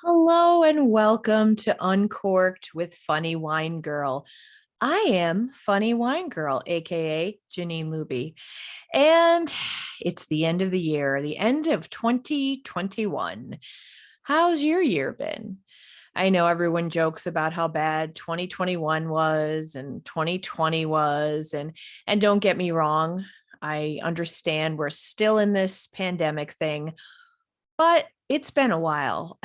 Hello and welcome to Uncorked with Funny Wine Girl. I am Funny Wine Girl, aka Janine Luby, and it's the end of the year, the end of 2021. How's your year been? I know everyone jokes about how bad 2021 was and 2020 was, and don't get me wrong, I understand we're still in this pandemic thing, but it's been a while.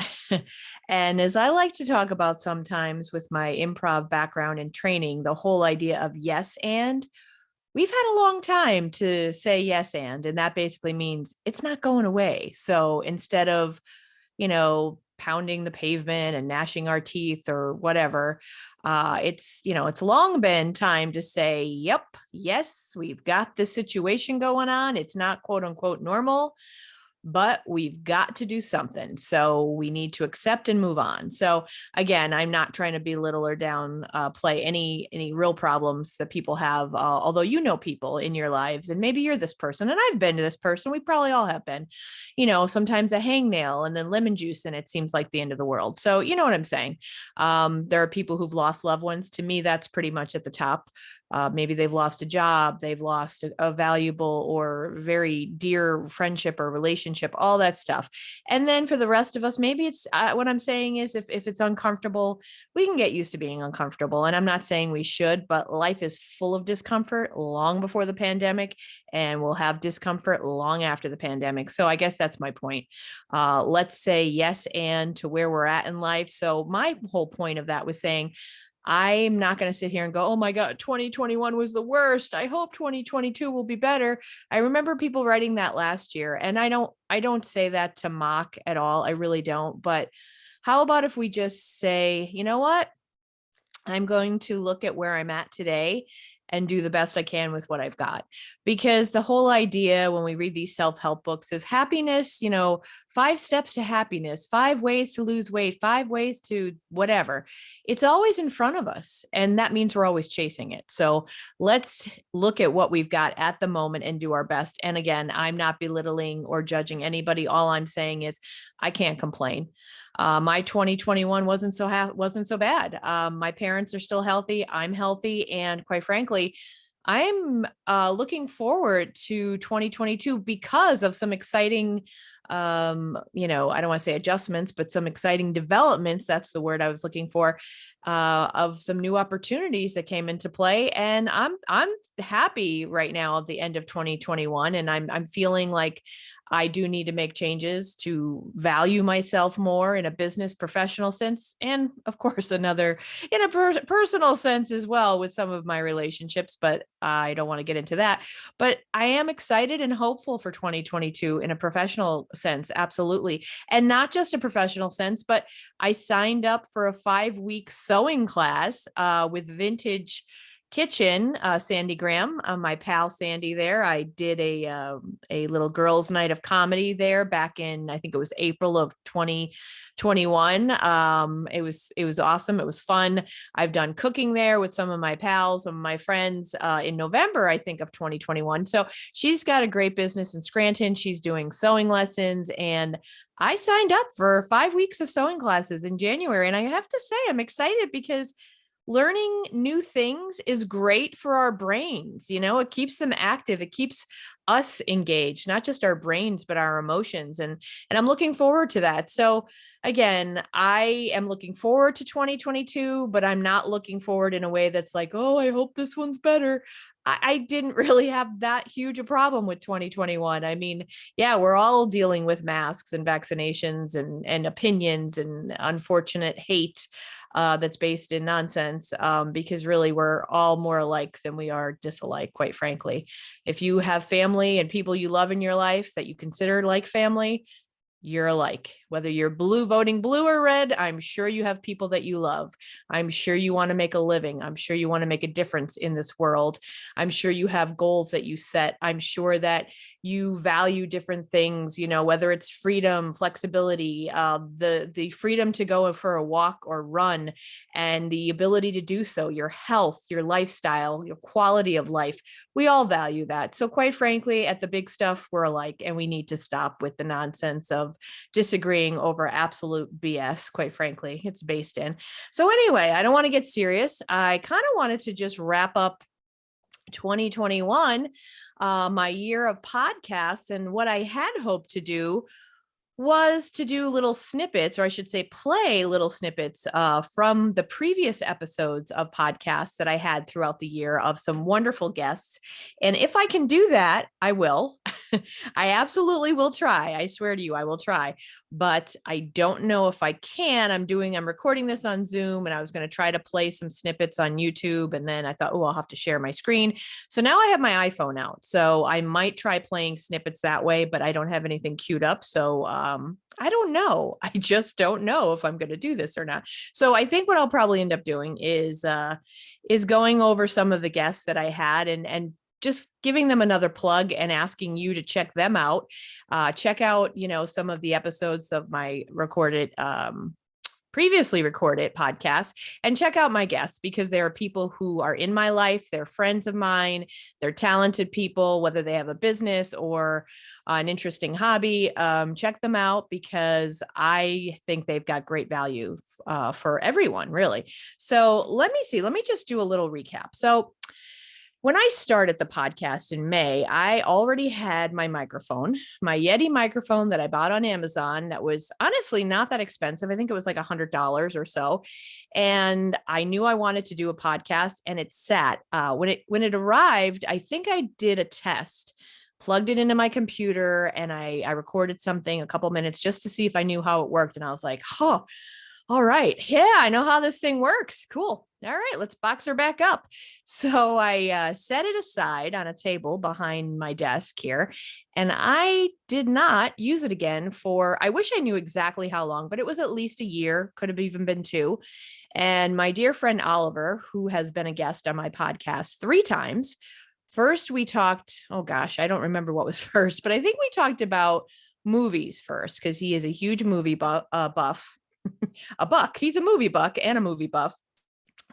And as I like to talk about sometimes with my improv background and training, the whole idea of yes and we've had a long time to say yes and that basically means it's not going away. So instead of, pounding the pavement and gnashing our teeth or whatever, it's long been time to say, yep, yes, we've got this situation going on. It's not quote unquote normal, but we've got to do something. So we need to accept and move on. So again, I'm not trying to belittle or play any real problems that people have. Although people in your lives, and maybe you're this person, and I've been to this person. We probably all have been. Sometimes a hangnail and then lemon juice, and it seems like the end of the world. So you know what I'm saying. There are people who've lost loved ones. To me, that's pretty much at the top. Maybe they've lost a job, they've lost a valuable or very dear friendship or relationship, all that stuff. And then for the rest of us, maybe it's what I'm saying is if it's uncomfortable, we can get used to being uncomfortable. And I'm not saying we should, but life is full of discomfort long before the pandemic, and we'll have discomfort long after the pandemic. So I guess that's my point. Let's say yes and to where we're at in life. So my whole point of that was saying, I'm not going to sit here and go, oh my God, 2021 was the worst. I hope 2022 will be better. I remember people writing that last year, and I don't say that to mock at all. I really don't. But how about if we just say, you know what? I'm going to look at where I'm at today and do the best I can with what I've got. Because the whole idea when we read these self-help books is happiness, 5 steps to happiness, 5 ways to lose weight, 5 ways to whatever. It's always in front of us. And that means we're always chasing it. So let's look at what we've got at the moment and do our best. And again, I'm not belittling or judging anybody. All I'm saying is I can't complain. My 2021 wasn't so bad. My parents are still healthy. I'm healthy, and quite frankly, I'm looking forward to 2022 because of some exciting, I don't want to say adjustments, but some exciting developments. That's the word I was looking for, of some new opportunities that came into play. And I'm happy right now at the end of 2021, and I'm feeling like I do need to make changes to value myself more in a business professional sense. And of course, another in a personal sense as well with some of my relationships, but I don't want to get into that. But I am excited and hopeful for 2022 in a professional sense. Absolutely. And not just a professional sense, but I signed up for a 5-week sewing class with Vintage Kitchen, Sandy Graham, my pal Sandy there. I did a little girls' night of comedy there back in, I think it was April of 2021. It was awesome. It was fun. I've done cooking there with some of my pals, some of my friends in November, I think, of 2021. So she's got a great business in Scranton. She's doing sewing lessons, and I signed up for 5 weeks of sewing classes in January. And I have to say, I'm excited because learning new things is great for our brains. It keeps them active. It keeps us engaged, not just our brains, but our emotions. And I'm looking forward to that. So again, I am looking forward to 2022, but I'm not looking forward in a way that's like, oh, I hope this one's better. I didn't really have that huge a problem with 2021. I mean, yeah, we're all dealing with masks and vaccinations and opinions and unfortunate hate that's based in nonsense, because really we're all more alike than we are disalike, quite frankly. If you have family and people you love in your life that you consider like family, you're alike. Whether you're voting blue or red, I'm sure you have people that you love. I'm sure you want to make a living. I'm sure you want to make a difference in this world. I'm sure you have goals that you set. I'm sure that you value different things, whether it's freedom, flexibility, the freedom to go for a walk or run, and the ability to do so, your health, your lifestyle, your quality of life. We all value that. So quite frankly, at the big stuff, we're alike, and we need to stop with the nonsense of of disagreeing over absolute BS, quite frankly, it's based in. So anyway, I don't want to get serious. I kind of wanted to just wrap up 2021, my year of podcasts. And what I had hoped to do was to do little snippets, or I should say, play little snippets from the previous episodes of podcasts that I had throughout the year of some wonderful guests. And if I can do that, I will. I absolutely will try. I swear to you, I will try. But I don't know if I can. I'm recording this on Zoom, and I was going to try to play some snippets on YouTube. And then I thought, oh, I'll have to share my screen. So now I have my iPhone out. So I might try playing snippets that way, but I don't have anything queued up. So I don't know. I just don't know if I'm going to do this or not. So I think what I'll probably end up doing is going over some of the guests that I had and just giving them another plug and asking you to check them out. Check out, some of the episodes of my previously recorded podcasts, and check out my guests, because there are people who are in my life. They're friends of mine. They're talented people, whether they have a business or an interesting hobby. Check them out, because I think they've got great value for everyone, really. So let me see. Let me just do a little recap. So when I started the podcast in May, I already had my microphone, my Yeti microphone that I bought on Amazon. That was honestly not that expensive. I think it was like $100 or so. And I knew I wanted to do a podcast, and it sat. When it arrived, I think I did a test, plugged it into my computer, and I recorded something a couple minutes just to see if I knew how it worked. And I was like, oh, all right. Yeah, I know how this thing works. Cool. All right, let's box her back up. So I set it aside on a table behind my desk here, and I did not use it again I wish I knew exactly how long, but it was at least a year, could have even been 2. And my dear friend Oliver, who has been a guest on my podcast 3 times, first we talked, oh gosh, I don't remember what was first, but I think we talked about movies first, because he is a huge movie buff. A buck. He's a movie buck and a movie buff,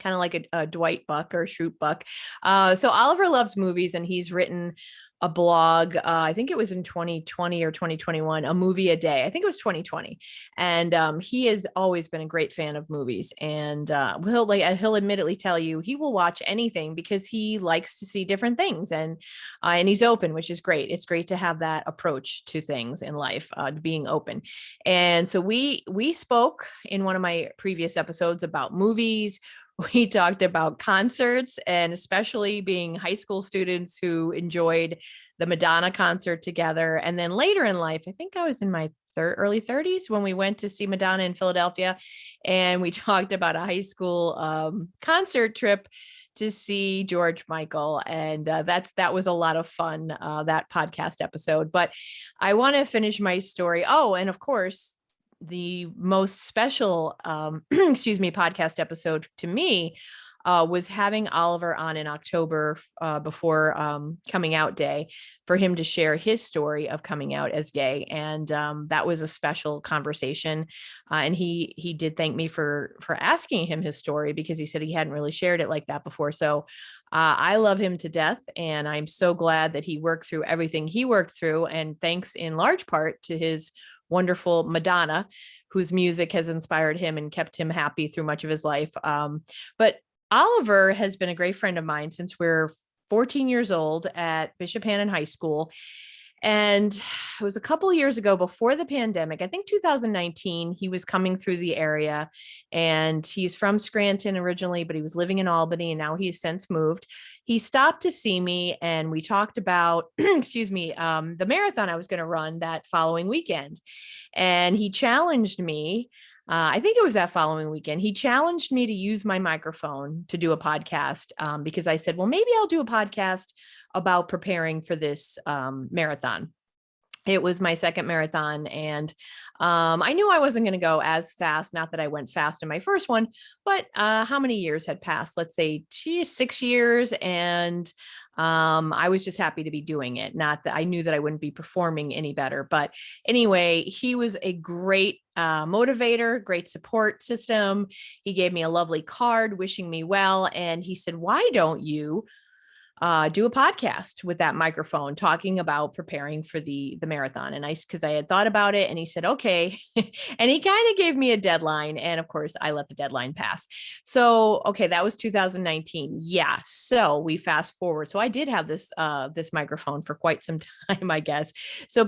kind of like a Dwight Buck or Schrute Buck. So Oliver loves movies, and he's written a blog. I think it was in 2020 or 2021, a movie a day. I think it was 2020. And he has always been a great fan of movies. And he'll admittedly tell you he will watch anything because he likes to see different things. And he's open, which is great. It's great to have that approach to things in life, being open. And so we spoke in one of my previous episodes about movies. We talked about concerts, and especially being high school students who enjoyed the Madonna concert together. And then later in life, I think I was in my early 30s when we went to see Madonna in Philadelphia. And we talked about a high school concert trip to see George Michael. And that was a lot of fun, that podcast episode. But I want to finish my story. Oh, and of course, the most special, podcast episode to me was having Oliver on in October before coming out day, for him to share his story of coming out as gay. And that was a special conversation. And he did thank me for asking him his story, because he said he hadn't really shared it like that before. So I love him to death. And I'm so glad that he worked through everything he worked through. And thanks in large part to his wonderful Madonna, whose music has inspired him and kept him happy through much of his life. But Oliver has been a great friend of mine since we're 14 years old at Bishop Hannon High School. And it was a couple of years ago, before the pandemic, I think 2019, he was coming through the area, and he's from Scranton originally, but he was living in Albany, and now he's since moved. He stopped to see me, and we talked about, the marathon I was going to run that following weekend. And he challenged me. I think it was that following weekend. He challenged me to use my microphone to do a podcast, because I said, well, maybe I'll do a podcast about preparing for this marathon. It was my second marathon, and I knew I wasn't going to go as fast. Not that I went fast in my first one, but how many years had passed? Let's say 6 years. And I was just happy to be doing it. Not that I knew that I wouldn't be performing any better. But anyway, he was a great motivator, great support system. He gave me a lovely card wishing me well. And he said, why don't you do a podcast with that microphone talking about preparing for the marathon. And because I had thought about it, and he said, okay. And he kind of gave me a deadline. And of course, I let the deadline pass. So, okay, that was 2019. Yeah. So we fast forward. So I did have this microphone for quite some time, I guess. So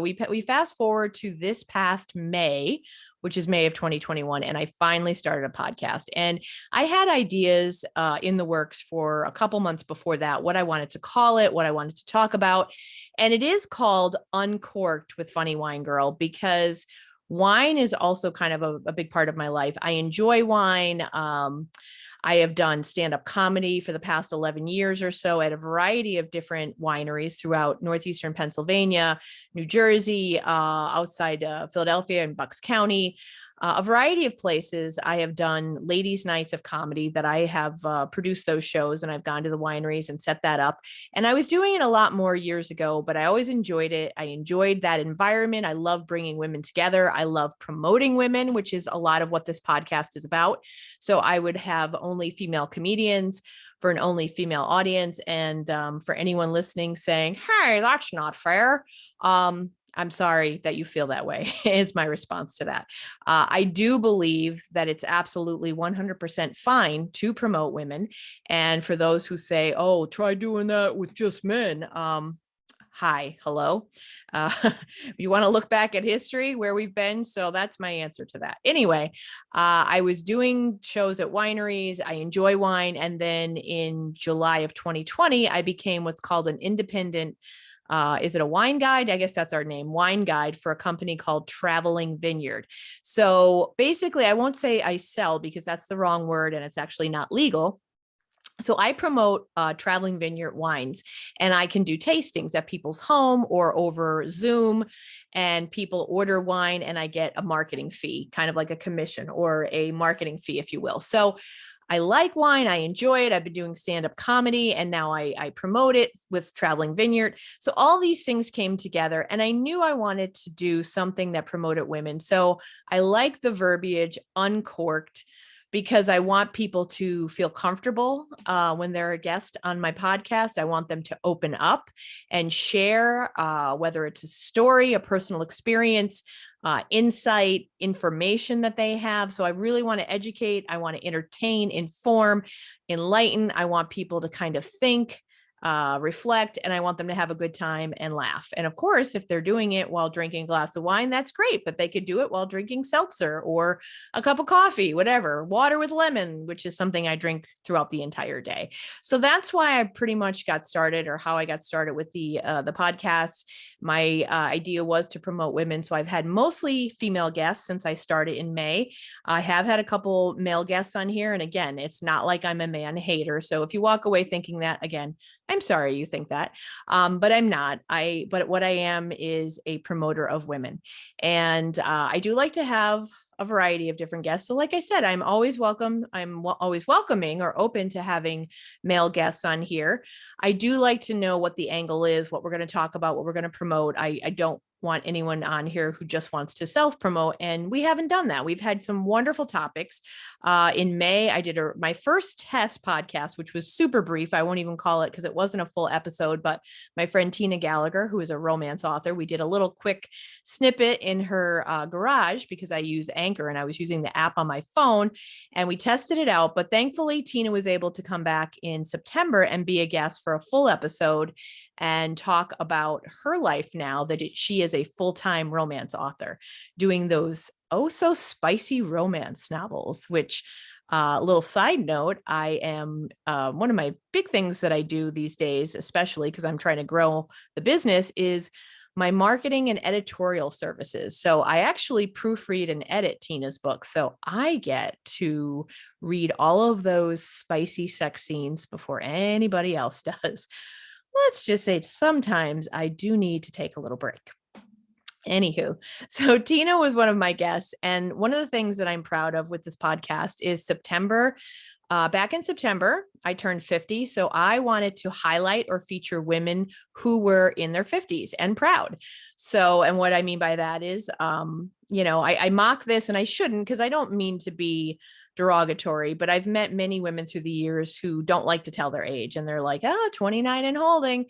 we fast forward to this past May, which is May of 2021. And I finally started a podcast. And I had ideas in the works for a couple months before that, what I wanted to call it, what I wanted to talk about. And it is called Uncorked with Funny Wine Girl, because wine is also kind of a big part of my life. I enjoy wine. I have done stand-up comedy for the past 11 years or so at a variety of different wineries throughout northeastern Pennsylvania, New Jersey, outside Philadelphia and Bucks County, a variety of places. I have done ladies' nights of comedy that I have produced those shows, and I've gone to the wineries and set that up. And I was doing it a lot more years ago, but I always enjoyed it. I enjoyed that environment. I love bringing women together. I love promoting women, which is a lot of what this podcast is about. So I would have only female comedians for an only female audience. And for anyone listening saying, hey, that's not fair. I'm sorry that you feel that way is my response to that. I do believe that it's absolutely 100% fine to promote women. And for those who say, oh, try doing that with just men. Hi, hello. You want to look back at history where we've been. So that's my answer to that. Anyway, I was doing shows at wineries. I enjoy wine. And then in July of 2020, I became what's called an independent is it a wine guide? I guess that's our name, wine guide for a company called Traveling Vineyard. So basically, I won't say I sell because that's the wrong word and it's actually not legal. So I promote Traveling Vineyard wines, and I can do tastings at people's home or over Zoom, and people order wine and I get a marketing fee, kind of like a commission or a marketing fee, if you will. So I like wine. I enjoy it. I've been doing stand-up comedy, and now I promote it with Traveling Vineyard. So all these things came together, and I knew I wanted to do something that promoted women. So I like the verbiage uncorked, because I want people to feel comfortable when they're a guest on my podcast. I want them to open up and share, whether it's a story, a personal experience, insight, information that they have. So I really want to educate. I want to entertain, inform, enlighten. I want people to kind of think, reflect, and I want them to have a good time and laugh. And of course, if they're doing it while drinking a glass of wine, that's great, but they could do it while drinking seltzer or a cup of coffee, whatever, water with lemon, which is something I drink throughout the entire day. So that's why I pretty much got started, or how I got started with the podcast. My idea was to promote women. So I've had mostly female guests since I started in May. I have had a couple male guests on here. And again, it's not like I'm a man hater. So if you walk away thinking that, again, I'm sorry you think that, but I'm not. But what I am is a promoter of women. And I do like to have a variety of different guests. So like I said, I'm always welcome. I'm always welcoming or open to having male guests on here. I do like to know what the angle is, what we're going to talk about, what we're going to promote. I don't want anyone on here who just wants to self-promote, and we haven't done that. We've had some wonderful topics. In May, I did my first test podcast, which was super brief. I won't even call it because it wasn't a full episode, but my friend Tina Gallagher, who is a romance author, we did a little quick snippet in her garage because I use Anchor and I was using the app on my phone, and we tested it out. But thankfully, Tina was able to come back in September and be a guest for a full episode and talk about her life now that she is a full-time romance author doing those oh so spicy romance novels, which little side note, I am one of my big things that I do these days, especially because I'm trying to grow the business, is my marketing and editorial services. So I actually proofread and edit Tina's books. So I get to read all of those spicy sex scenes before anybody else does. Let's just say sometimes I do need to take a little break. Anywho, so Tina was one of my guests. And one of the things that I'm proud of with this podcast is September Back in September, I turned 50. So I wanted to highlight or feature women who were in their 50s and proud. So, and what I mean by that is, I mock this and I shouldn't because I don't mean to be derogatory, but I've met many women through the years who don't like to tell their age and they're like, 29 and holding.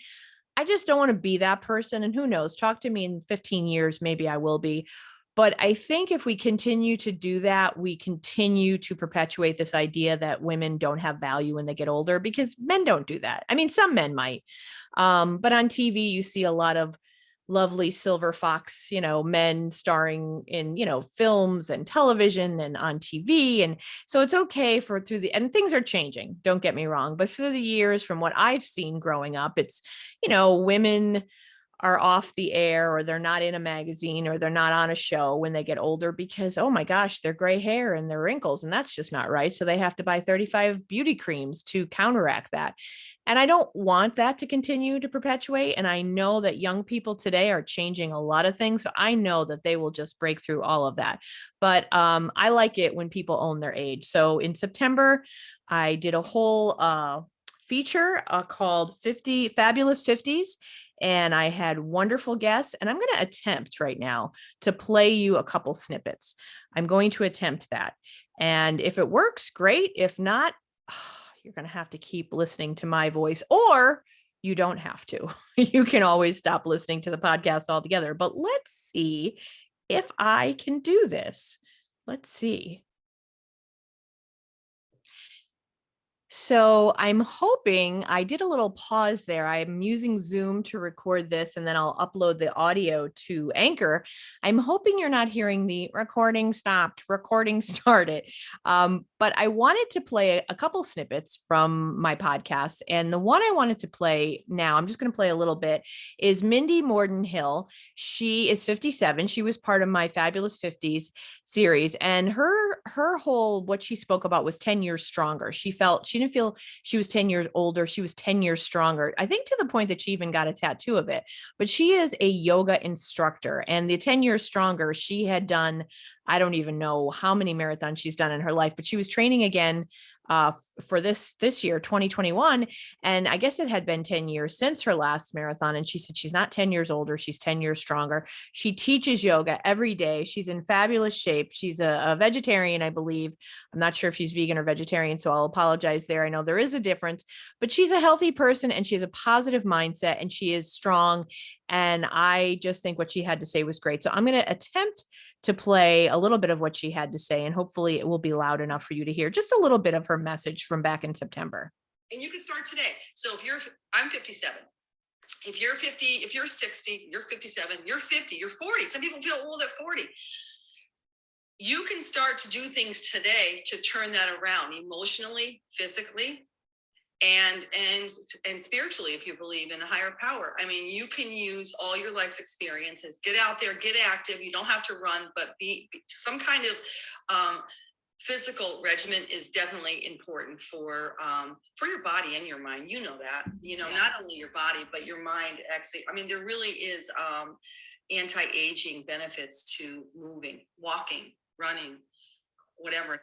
I just don't want to be that person. And who knows, talk to me in 15 years, maybe I will be. But I think if we continue to do that, we continue to perpetuate this idea that women don't have value when they get older because men don't do that. I mean, some men might. But on TV, you see a lot of lovely silver fox, men starring in, films and television and on TV. And so it's okay and things are changing, don't get me wrong. But through the years, from what I've seen growing up, it's, women are off the air or they're not in a magazine or they're not on a show when they get older because, oh my gosh, their gray hair and their wrinkles. And that's just not right. So they have to buy 35 beauty creams to counteract that. And I don't want that to continue to perpetuate. And I know that young people today are changing a lot of things. So I know that they will just break through all of that. But I like it when people own their age. So in September, I did a whole feature called 50 Fabulous 50s. And I had wonderful guests. And I'm going to attempt right now to play you a couple snippets. I'm going to attempt that. And if it works, great. If not, you're going to have to keep listening to my voice, or you don't have to. You can always stop listening to the podcast altogether. But let's see if I can do this. Let's see. So I'm hoping I did a little pause there. I'm using Zoom to record this and then I'll upload the audio to Anchor. I'm hoping you're not hearing the recording stopped, recording started. But I wanted to play a couple snippets from my podcast. And the one I wanted to play now, I'm just going to play a little bit, is Mindy Morden Hill. She is 57. She was part of my Fabulous 50s series. And her whole, what she spoke about was 10 years stronger. She didn't feel she was 10 years older. She was 10 years stronger. I think to the point that she even got a tattoo of it, but she is a yoga instructor, and the 10 years stronger, she had done, I don't even know how many marathons she's done in her life, but she was training again for this year, 2021. And I guess it had been 10 years since her last marathon. And she said she's not 10 years older. She's 10 years stronger. She teaches yoga every day. She's in fabulous shape. She's a vegetarian, I believe. I'm not sure if she's vegan or vegetarian, so I'll apologize there. I know there is a difference, but she's a healthy person and she has a positive mindset and she is strong. And I just think what she had to say was great. So I'm going to attempt to play a little bit of what she had to say, and hopefully it will be loud enough for you to hear just a little bit of her message from back in September. And you can start today. So I'm 57. If you're 50, if you're 60, you're 57, you're 50, you're 40. Some people feel old at 40. You can start to do things today to turn that around emotionally, physically, and spiritually, if you believe in a higher power. I mean, you can use all your life's experiences, get out there, get active. You don't have to run, but be some kind of physical regimen is definitely important for your body and your mind. You know that, not only your body, but your mind. Actually, I mean, there really is anti-aging benefits to moving, walking, running, whatever.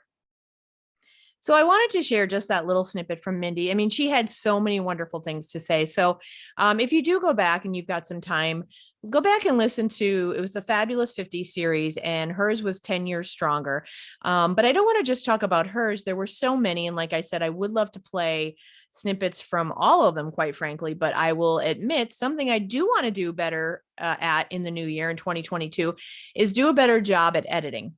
So I wanted to share just that little snippet from Mindy. I mean, she had so many wonderful things to say. So if you do go back and you've got some time, go back and listen to, it was the Fabulous 50 series and hers was 10 years stronger. But I don't want to just talk about hers. There were so many. And like I said, I would love to play snippets from all of them, quite frankly, but I will admit something I do want to do better at in the new year in 2022 is do a better job at editing.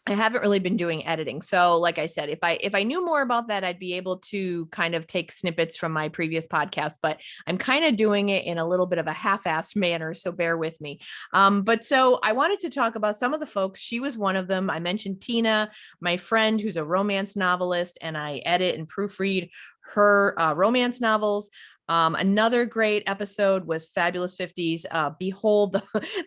I haven't really been doing editing. So like I said, if I knew more about that, I'd be able to kind of take snippets from my previous podcast, but I'm kind of doing it in a little bit of a half-assed manner. So bear with me. But so I wanted to talk about some of the folks. She was one of them. I mentioned Tina, my friend, who's a romance novelist, and I edit and proofread her romance novels. Another great episode was Fabulous 50s. Behold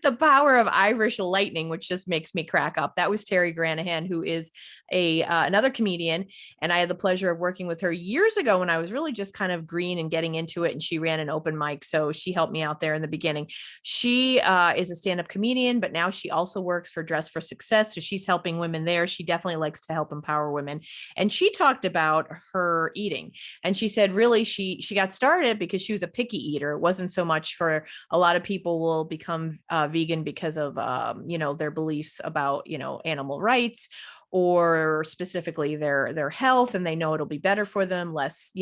the power of Irish lightning, which just makes me crack up. That was Terry Granahan, who is a another comedian, and I had the pleasure of working with her years ago when I was really just kind of green and getting into it. And she ran an open mic, so she helped me out there in the beginning. She is a stand-up comedian, but now she also works for Dress for Success, so she's helping women there. She definitely likes to help empower women, and she talked about her eating, and she said really she got started because she was a picky eater. It wasn't so much for a lot of people will become vegan because of their beliefs about animal rights or specifically their health, and they know it'll be better for them, less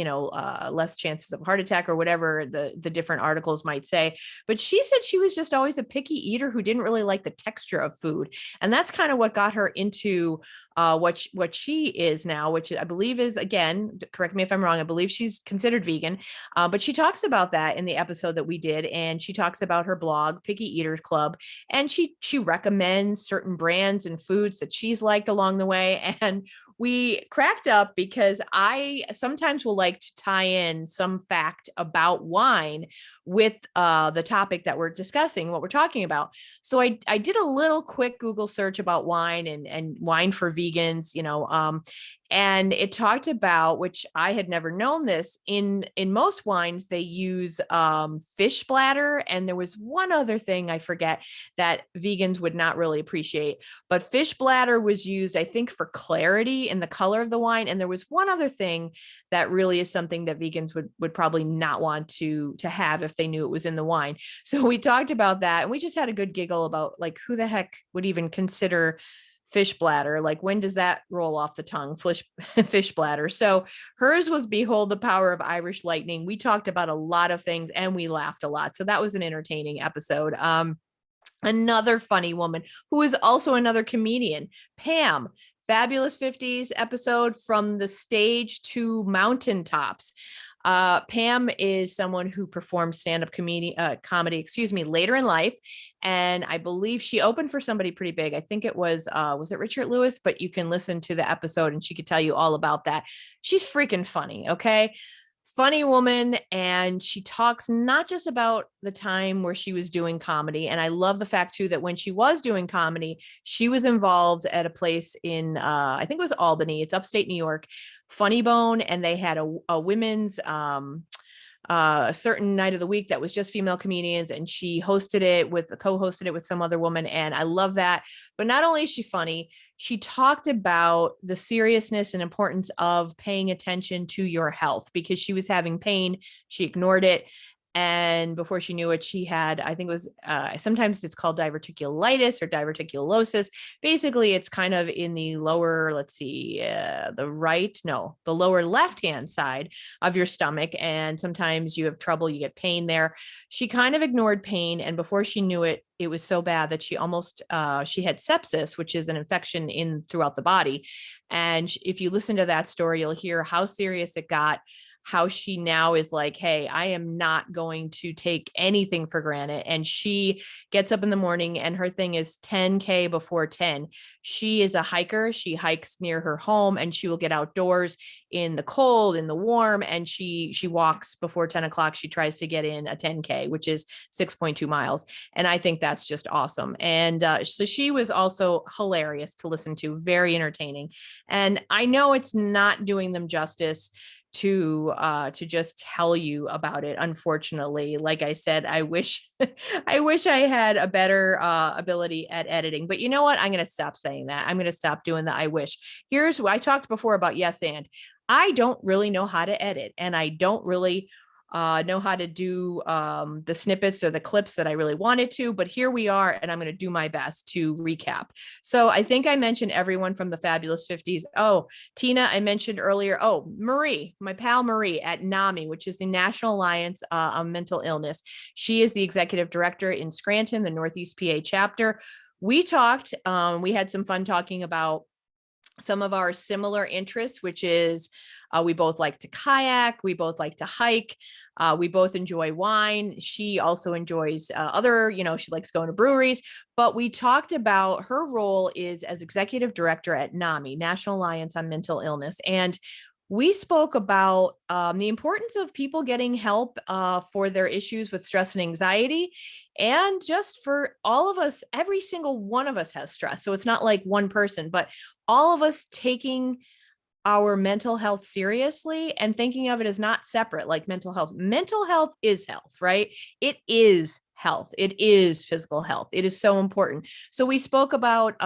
chances of heart attack or whatever the different articles might say. But she said she was just always a picky eater who didn't really like the texture of food, and that's kind of what got her into what she is now, which I believe is, again, correct me if I'm wrong, I believe she's considered vegan. But she talks about that in the episode that we did, and she talks about her blog, Picky Eaters Club, and she recommends certain brands and foods that she's liked along the way. And we cracked up because I sometimes will like to tie in some fact about wine with the topic that we're discussing, what we're talking about. So I did a little quick Google search about wine and wine for vegans, and it talked about, which I had never known this, in most wines they use fish bladder, and there was one other thing I forget that vegans would not really appreciate, but fish bladder was used, I think, for clarity in the color of the wine, and there was one other thing that really is something that vegans would probably not want to have if they knew it was in the wine. So we talked about that, and we just had a good giggle about like who the heck would even consider fish bladder, like when does that roll off the tongue? Fish bladder. So hers was Behold the Power of Irish Lightning. We talked about a lot of things and we laughed a lot, so that was an entertaining episode. Another funny woman who is also another comedian, Pam. Fabulous 50s episode, From the Stage to Mountaintops. Pam is someone who performed stand-up comedy, later in life. And I believe she opened for somebody pretty big. I think it was it Richard Lewis? But you can listen to the episode and she could tell you all about that. She's freaking funny. Okay. Funny woman, and she talks not just about the time where she was doing comedy, and I love the fact too that when she was doing comedy, she was involved at a place in I think it was Albany, it's upstate New York, Funny Bone, and they had a women's a certain night of the week that was just female comedians, and she co-hosted it with some other woman, and I love that. But not only is she funny, she talked about the seriousness and importance of paying attention to your health because she was having pain. She ignored it, and before she knew it, she had, I think it was, sometimes it's called diverticulitis or diverticulosis. Basically, it's kind of in the lower, the lower left-hand side of your stomach. And sometimes you have trouble, you get pain there. She kind of ignored pain. And before she knew it, it was so bad that she almost, she had sepsis, which is an infection throughout the body. And if you listen to that story, you'll hear how serious it got, how she now is like, hey, I am not going to take anything for granted. And she gets up in the morning and her thing is 10K before 10. She is a hiker. She hikes near her home and she will get outdoors in the cold, in the warm, and she walks before 10 o'clock. She tries to get in a 10K, which is 6.2 miles. And I think that's just awesome. And so she was also hilarious to listen to, very entertaining. And I know it's not doing them justice to just tell you about it. Unfortunately, like I said, I wish I had a better ability at editing. But you know what? I'm going to stop saying that. I'm going to stop doing the I wish. Here's what I talked before about yes and. I don't really know how to edit, and I don't really know how to do the snippets or the clips that I really wanted to, but here we are, and I'm going to do my best to recap. So I think I mentioned everyone from the Fabulous 50s. Oh, Tina, I mentioned earlier. Oh, Marie, my pal Marie at NAMI, which is the National Alliance on Mental Illness. She is the executive director in Scranton, the Northeast PA chapter. We talked, we had some fun talking about some of our similar interests, which is we both like to kayak. We both like to hike. We both enjoy wine. She also enjoys she likes going to breweries. But we talked about her role is as executive director at NAMI, National Alliance on Mental Illness. And we spoke about the importance of people getting help for their issues with stress and anxiety. And just for all of us, every single one of us has stress. So it's not like one person, but all of us taking our mental health seriously and thinking of it as not separate, like mental health. Mental health is health, right? It is health. It is physical health. It is so important. So we spoke about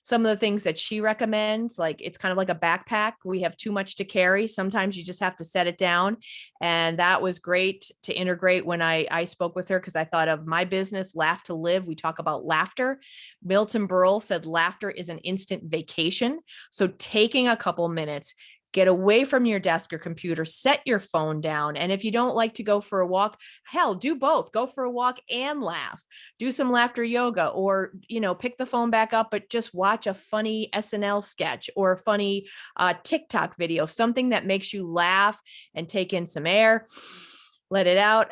some of the things that she recommends. Like it's kind of like a backpack. We have too much to carry. Sometimes you just have to set it down. And that was great to integrate when I spoke with her, because I thought of my business, Laugh to Live. We talk about laughter. Milton Berle said laughter is an instant vacation. So taking a couple minutes, get away from your desk or computer, set your phone down. And if you don't like to go for a walk, hell, do both. Go for a walk and laugh. Do some laughter yoga, or, pick the phone back up, but just watch a funny SNL sketch or a funny TikTok video, something that makes you laugh and take in some air. Let it out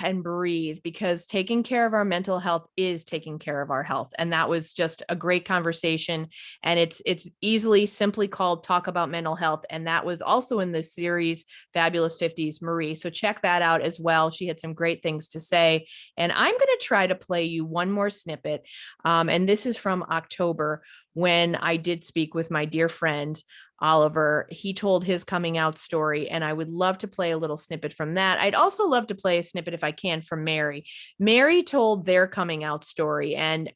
and breathe, because taking care of our mental health is taking care of our health. And that was just a great conversation. And it's easily simply called Talk About Mental Health. And that was also in the series Fabulous 50s, Marie. So check that out as well. She had some great things to say. And I'm going to try to play you one more snippet. And this is from October, when I did speak with my dear friend Oliver. He told his coming out story, and I would love to play a little snippet from that. I'd also love to play a snippet, if I can, from Mary. Mary told their coming out story, and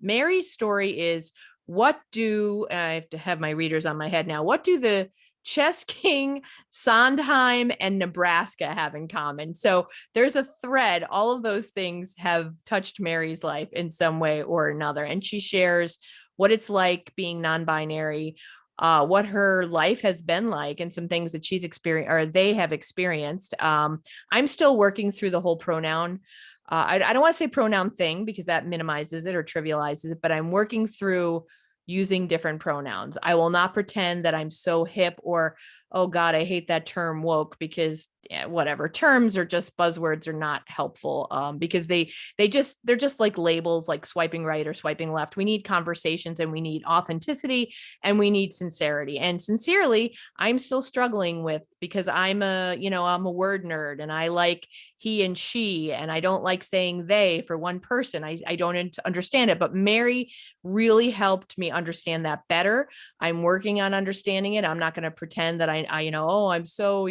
Mary's story is, what do, I have to have my readers on my head now, what do the Chess King, Sondheim, and Nebraska have in common? So there's a thread. All of those things have touched Mary's life in some way or another. And she shares what it's like being non-binary, what her life has been like, and some things that she's experienced, or they have experienced. I'm still working through the whole pronoun. I don't want to say pronoun thing, because that minimizes it or trivializes it, but I'm working through using different pronouns. I will not pretend that I'm so hip, or, oh God, I hate that term woke, because whatever, terms are just buzzwords, are not helpful, because they're just like labels, like swiping right or swiping left. We need conversations, and we need authenticity, and we need sincerity. And sincerely, I'm still struggling with, because I'm a word nerd, and I like he and she, and I don't like saying they for one person. I don't understand it, but Mary really helped me understand that better. I'm working on understanding it. I'm not going to pretend that I'm so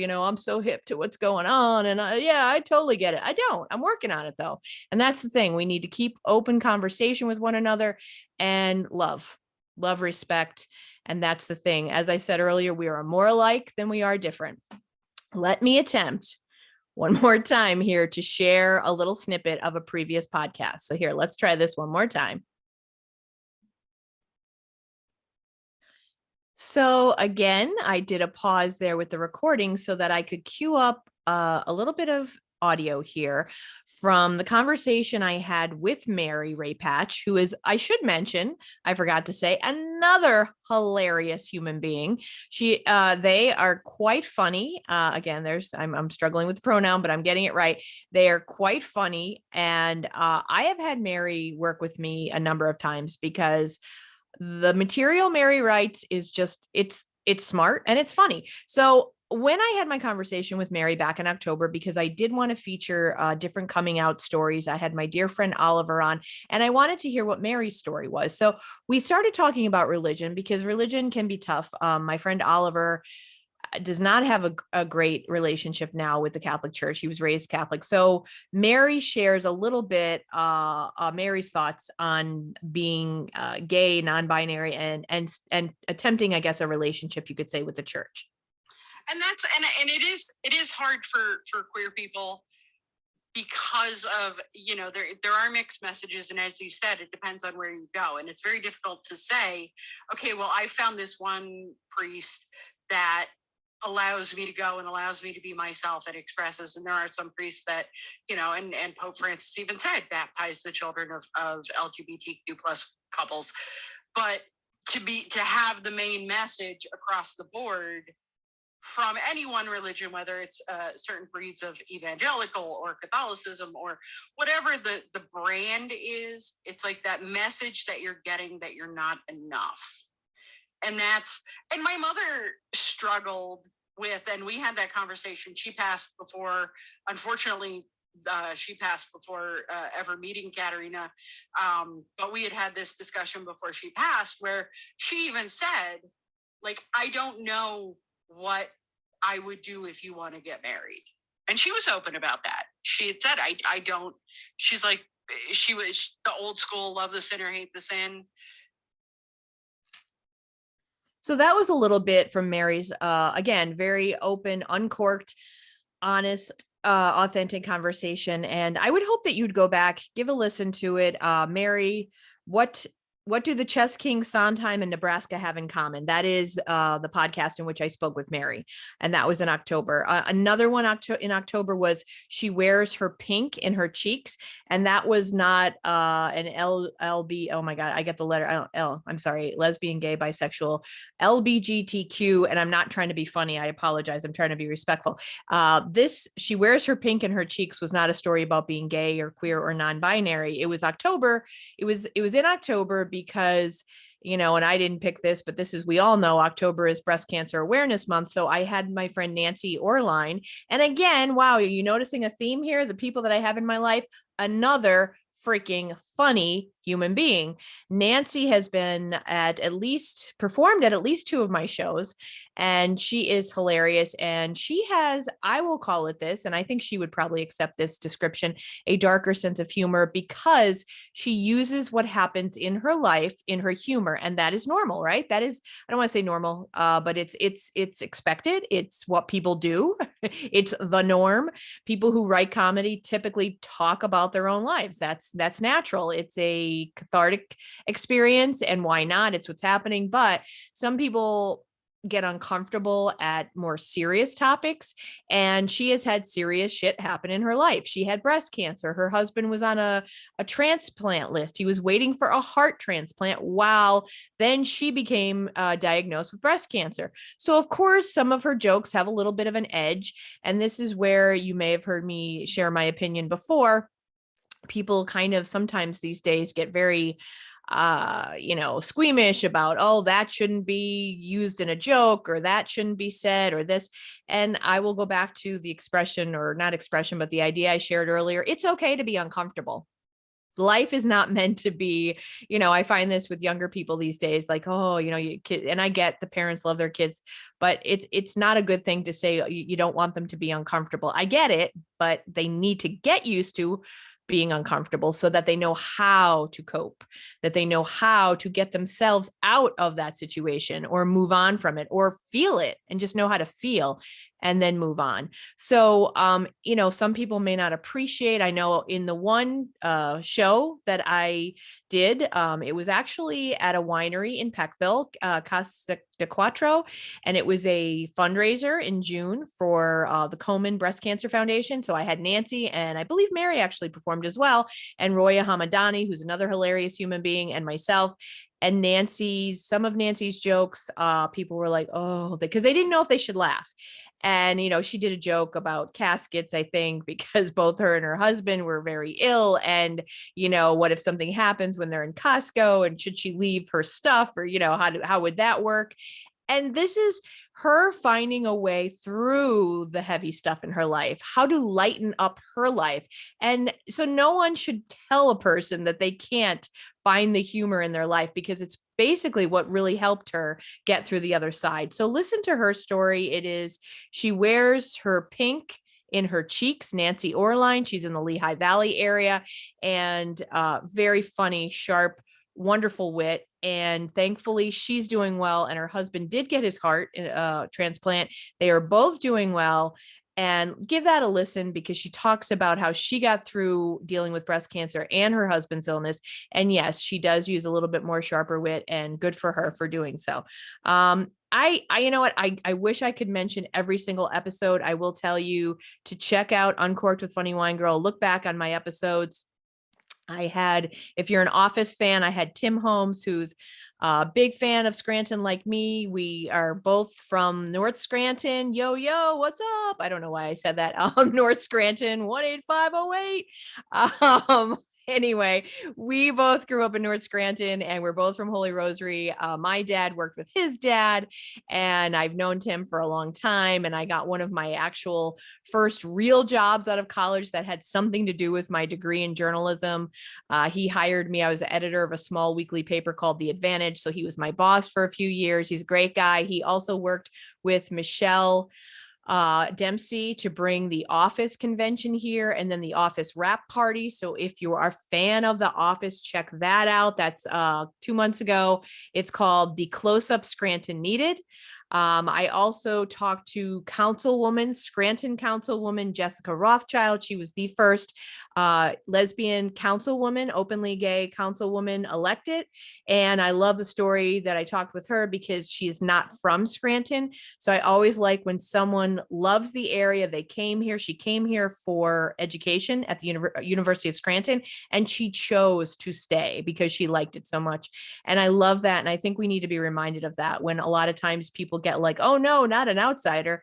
hip to what's going on. And yeah, I totally get it. I don't. I'm working on it though. And that's the thing. We need to keep open conversation with one another, and love, respect. And that's the thing. As I said earlier, we are more alike than we are different. Let me attempt one more time here to share a little snippet of a previous podcast. So here, let's try this one more time. So again, I did a pause there with the recording so that I could cue up a little bit of audio here from the conversation I had with Mary Ray Patch, who is, I should mention, I forgot to say, another hilarious human being. They are quite funny. Again, I'm struggling with the pronoun, but I'm getting it right. They are quite funny. And I have had Mary work with me a number of times, because the material Mary writes is just, it's smart and it's funny. So when I had my conversation with Mary back in October, because I did want to feature different coming out stories, I had my dear friend Oliver on, and I wanted to hear what Mary's story was. So we started talking about religion, because religion can be tough. My friend Oliver does not have a great relationship now with the Catholic Church. He was raised Catholic. So Mary shares a little bit, Mary's thoughts on being gay, non-binary, and attempting, I guess, a relationship, you could say, with the church. And that's and it is hard for queer people, because of, there are mixed messages, and as you said, it depends on where you go, and it's very difficult to say, okay, well, I found this one priest that allows me to go and allows me to be myself and expresses, and there are some priests that, and Pope Francis even said, baptize the children of LGBTQ plus couples. But to have the main message across the board from any one religion, whether it's certain breeds of evangelical or Catholicism or whatever the brand is, it's like that message that you're getting, that you're not enough. And my mother struggled with, and we had that conversation. She passed before, unfortunately, she passed before ever meeting Katerina. But we had this discussion before she passed where she even said, like, I don't know what I would do if you want to get married. And she was open about that. She had said, I don't, she's like, she was the old school, love the sinner, hate the sin. So that was a little bit from Mary's, again, very open, uncorked, honest, authentic conversation. And I would hope that you'd go back, give a listen to it. Mary, what do the Chess King, Sondheim, and Nebraska have in common? That is the podcast in which I spoke with Mary, and that was in October. Another one in October was She Wears Her Pink in Her Cheeks, and that was not an LB. Oh my God, I get the letter L. I'm sorry, lesbian, gay, bisexual, LBGTQ, and I'm not trying to be funny. I apologize. I'm trying to be respectful. This She Wears Her Pink in Her Cheeks was not a story about being gay or queer or non-binary. It was October. It was in October because, and I didn't pick this, but this is, we all know October is Breast Cancer Awareness Month. So I had my friend Nancy Orline. And again, wow, are you noticing a theme here? The people that I have in my life, another freaking funny human being. Nancy has been performed at least 2 of my shows, and she is hilarious. And she has, I will call it this, and I think she would probably accept this description, a darker sense of humor, because she uses what happens in her life in her humor. And that is normal, right? That is, I don't want to say normal, but it's expected. It's what people do. It's the norm. People who write comedy typically talk about their own lives. That's natural. It's a cathartic experience, and why not? It's what's happening. But some people get uncomfortable at more serious topics, and she has had serious shit happen in her life. She had breast cancer. Her husband was on a transplant list. He was waiting for a heart transplant while then she became diagnosed with breast cancer. So of course, some of her jokes have a little bit of an edge, and this is where you may have heard me share my opinion before. People kind of sometimes these days get very squeamish about, oh, that shouldn't be used in a joke, or that shouldn't be said, or this. And I will go back to the expression, or not expression, but the idea I shared earlier. It's okay to be uncomfortable. Life is not meant to be, I find this with younger people these days, like, oh, you kid, and I get the parents love their kids, but it's not a good thing to say you don't want them to be uncomfortable. I get it, but they need to get used to being uncomfortable so that they know how to cope, that they know how to get themselves out of that situation or move on from it, or feel it and just know how to feel and then move on. So, some people may not appreciate, I know in the one show that I did, it was actually at a winery in Peckville, Casa de Quattro, and it was a fundraiser in June for the Komen Breast Cancer Foundation. So I had Nancy, and I believe Mary actually performed as well, and Roya Hamadani, who's another hilarious human being, and myself. And some of Nancy's jokes, people were like, oh, because they didn't know if they should laugh. And, she did a joke about caskets, I think, because both her and her husband were very ill. And, what if something happens when they're in Costco, and should she leave her stuff, or, how would that work? And this is her finding a way through the heavy stuff in her life, how to lighten up her life. And so no one should tell a person that they can't find the humor in their life, because it's basically what really helped her get through the other side. So listen to her story. It is She Wears Her Pink in Her Cheeks, Nancy Orline. She's in the Lehigh Valley area, and very funny, sharp, wonderful wit. And thankfully she's doing well, and her husband did get his heart transplant. They are both doing well. And give that a listen, because she talks about how she got through dealing with breast cancer and her husband's illness. And yes, she does use a little bit more sharper wit, and good for her for doing so. You know what? I wish I could mention every single episode. I will tell you to check out Uncorked with Funny Wine Girl. Look back on my episodes. If you're an Office fan, I had Tim Holmes, who's a big fan of Scranton like me. We are both from North Scranton. Yo, what's up? I don't know why I said that. North Scranton, 18508. Anyway, we both grew up in North Scranton and we're both from Holy Rosary. My dad worked with his dad, and I've known Tim for a long time. And I got one of my actual first real jobs out of college that had something to do with my degree in journalism. He hired me. I was the editor of a small weekly paper called The Advantage. So he was my boss for a few years. He's a great guy. He also worked with Michelle Dempsey to bring the Office convention here and then the Office wrap party. So if you are a fan of the Office, check that out. That's 2 months ago. It's called the Close-Up Scranton Needed. I also talked to Scranton Councilwoman Jessica Rothschild. She was the first lesbian councilwoman, openly gay councilwoman elected. And I love the story that I talked with her because she is not from Scranton. So I always like when someone loves the area, they came here. She came here for education at the University of Scranton, and she chose to stay because she liked it so much. And I love that. And I think we need to be reminded of that when a lot of times people get like, oh no, not an outsider.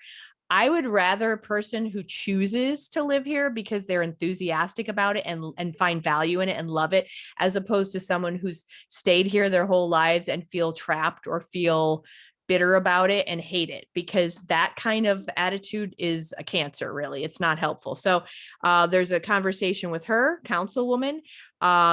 I would rather a person who chooses to live here because they're enthusiastic about it and find value in it and love it, as opposed to someone who's stayed here their whole lives and feel trapped or feel bitter about it and hate it, because that kind of attitude is a cancer, really. It's not helpful. So there's a conversation with her, councilwoman,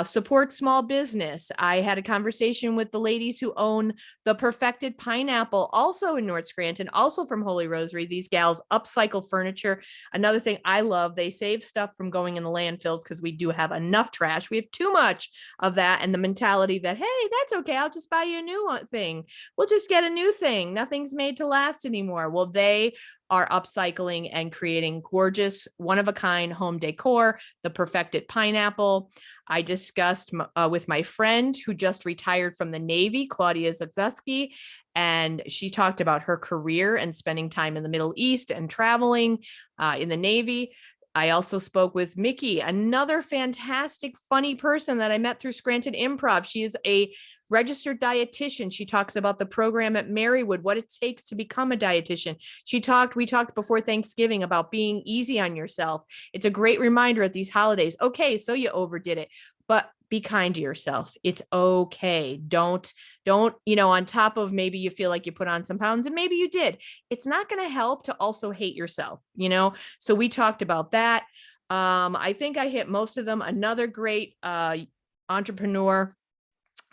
support small business. I had a conversation with the ladies who own the Perfected Pineapple, also in North Scranton, also from Holy Rosary. These gals upcycle furniture. Another thing I love, they save stuff from going in the landfills because we do have enough trash. We have too much of that, and the mentality that, hey, that's okay, I'll just buy you a new thing. We'll just get a new thing. Nothing's made to last anymore. Well, they are upcycling and creating gorgeous, one-of-a-kind home decor, the Perfected Pineapple. I discussed with my friend who just retired from the Navy, Claudia Zagzeski, and she talked about her career and spending time in the Middle East and traveling in the Navy. I also spoke with Mickey, another fantastic, funny person that I met through Scranton Improv. She is a registered dietitian. She talks about the program at Marywood, what it takes to become a dietitian. We talked before Thanksgiving about being easy on yourself. It's a great reminder at these holidays. Okay, so you overdid it, but be kind to yourself. It's okay. Don't, on top of maybe you feel like you put on some pounds and maybe you did, it's not going to help to also hate yourself, So we talked about that. I think I hit most of them. Another great entrepreneur.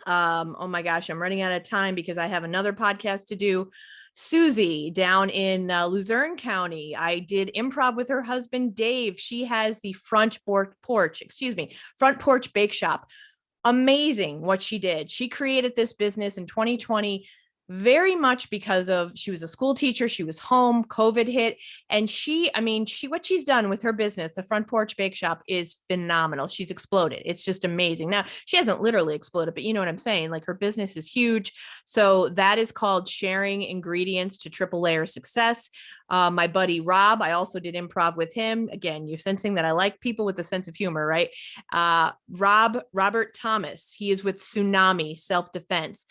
Oh my gosh, I'm running out of time because I have another podcast to do. Susie down in Luzerne County. I did improv with her husband, Dave. She has the front porch bake shop. Amazing what she did. She created this business in 2020 very much because she was a school teacher. She was home, COVID hit. And what she's done with her business, the front porch bake shop, is phenomenal. She's exploded. It's just amazing. Now, she hasn't literally exploded, but you know what I'm saying? Like, her business is huge. So that is called Sharing Ingredients to Triple Layer Success. My buddy Rob, I also did improv with him. Again, you're sensing that I like people with a sense of humor, right? Robert Thomas, he is with Tsunami Self-Defense.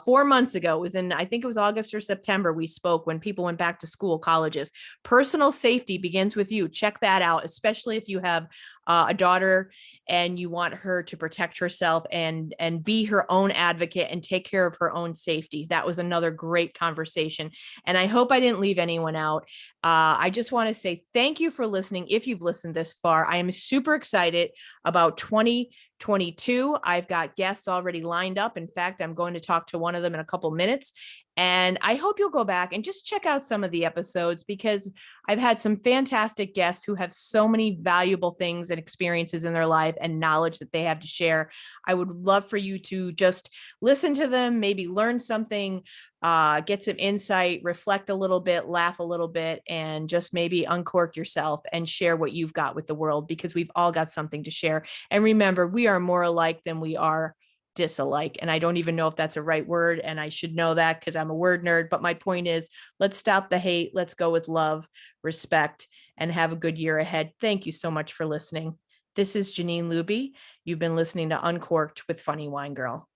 4 months ago, I think it was August or September, we spoke when people went back to school, colleges. Personal safety begins with you. Check that out, especially if you have a daughter and you want her to protect herself and be her own advocate and take care of her own safety. That was another great conversation. And I hope I didn't leave anyone out. I just want to say thank you for listening. If you've listened this far, I am super excited about 2022. I've got guests already lined up. In fact, I'm going to talk to one of them in a couple minutes. And I hope you'll go back and just check out some of the episodes, because I've had some fantastic guests who have so many valuable things and experiences in their life and knowledge that they have to share. I would love for you to just listen to them, maybe learn something, get some insight, reflect a little bit, laugh a little bit, and just maybe uncork yourself and share what you've got with the world, because we've all got something to share. And remember, we are more alike than we are disalike. And I don't even know if that's a right word, and I should know that because I'm a word nerd. But my point is, let's stop the hate. Let's go with love, respect, and have a good year ahead. Thank you so much for listening. This is Janine Luby. You've been listening to Uncorked with Funny Wine Girl.